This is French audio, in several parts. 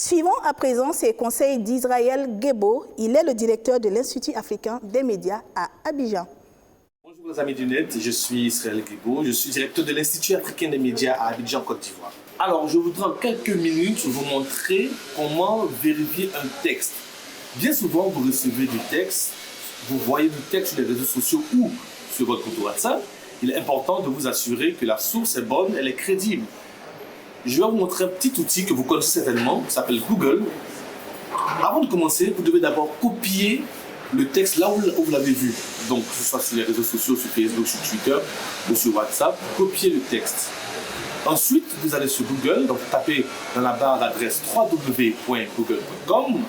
Suivons à présent ces conseils d'Israël Guebo. Il est le directeur de l'Institut africain des médias à Abidjan. Bonjour les amis du net, je suis Israël Guebo, je suis directeur de l'Institut africain des médias à Abidjan, Côte d'Ivoire. Alors, je voudrais en quelques minutes vous montrer comment vérifier un texte. Bien souvent, vous recevez du texte, vous voyez du texte sur les réseaux sociaux ou sur votre compte WhatsApp. Il est important de vous assurer que la source est bonne, elle est crédible. Je vais vous montrer un petit outil que vous connaissez certainement, qui s'appelle Google. Avant de commencer, vous devez d'abord copier le texte là où vous l'avez vu. Donc, que ce soit sur les réseaux sociaux, sur Facebook, sur Twitter ou sur WhatsApp, copiez le texte. Ensuite, vous allez sur Google, donc vous tapez dans la barre d'adresse www.google.com.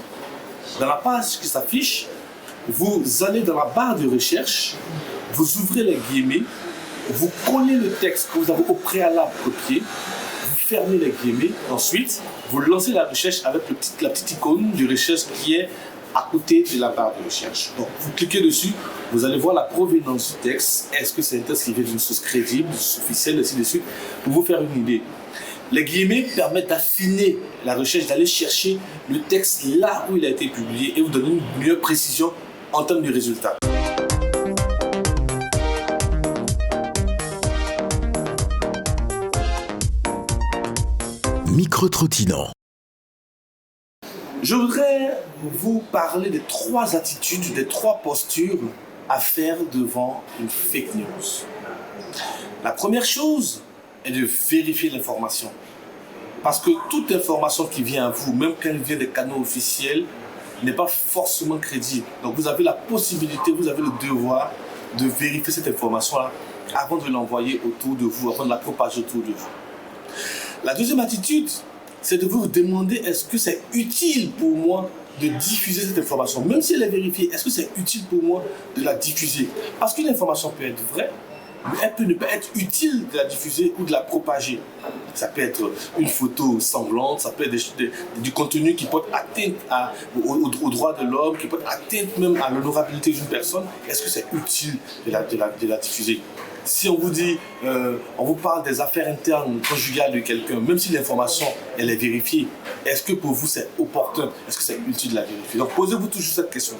Dans la page qui s'affiche, vous allez dans la barre de recherche, vous ouvrez les guillemets, vous collez le texte que vous avez au préalable copié, vous fermez les guillemets, ensuite vous lancez la recherche avec la petite icône de recherche qui est à côté de la barre de recherche. Donc vous cliquez dessus, vous allez voir la provenance du texte. Est-ce que c'est un texte qui vient d'une source crédible, d'une source officielle, ainsi de suite, pour vous faire une idée. Les guillemets permettent d'affiner la recherche, d'aller chercher le texte là où il a été publié et vous donner une meilleure précision en termes de résultats. Micro-trottinant. Je voudrais vous parler des 3 attitudes, des 3 postures à faire devant une fake news. La première chose est de vérifier l'information. Parce que toute information qui vient à vous, même quand elle vient des canaux officiels, n'est pas forcément crédible. Donc vous avez la possibilité, vous avez le devoir de vérifier cette information-là avant de l'envoyer autour de vous, avant de la propager autour de vous. La deuxième attitude, c'est de vous demander est-ce que c'est utile pour moi de diffuser cette information. Même si elle est vérifiée, est-ce que c'est utile pour moi de la diffuser? Parce qu'une information peut être vraie, mais elle peut ne pas être utile de la diffuser ou de la propager. Ça peut être une photo sanglante, ça peut être du contenu qui porte atteinte aux droits de l'homme, qui porte atteinte même à l'honorabilité d'une personne. Est-ce que c'est utile de la diffuser? Si on vous dit, on vous parle des affaires internes conjugales de quelqu'un, même si l'information elle est vérifiée, est-ce que pour vous c'est opportun? Est-ce que c'est utile de la vérifier? Donc posez-vous toujours cette question.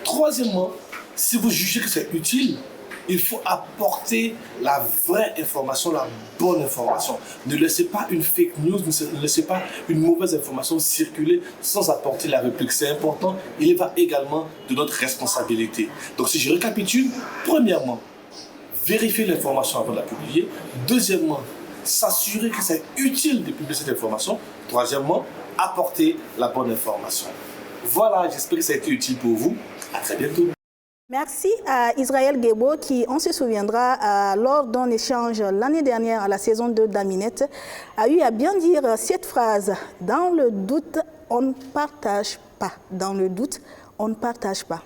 Troisièmement, si vous jugez que c'est utile, il faut apporter la vraie information, la bonne information. Ne laissez pas une fake news, ne laissez pas une mauvaise information circuler sans apporter la réplique. C'est important, il y va également de notre responsabilité. Donc si je récapitule, premièrement, vérifier l'information avant de la publier. Deuxièmement, s'assurer que c'est utile de publier cette information. Troisièmement, apporter la bonne information. Voilà, j'espère que ça a été utile pour vous. À très bientôt. Merci à Israël Guebo qui, on se souviendra, lors d'un échange l'année dernière à la saison 2 d'Aminette, a eu à bien dire cette phrase « Dans le doute, on ne partage pas. Dans le doute, on ne partage pas. »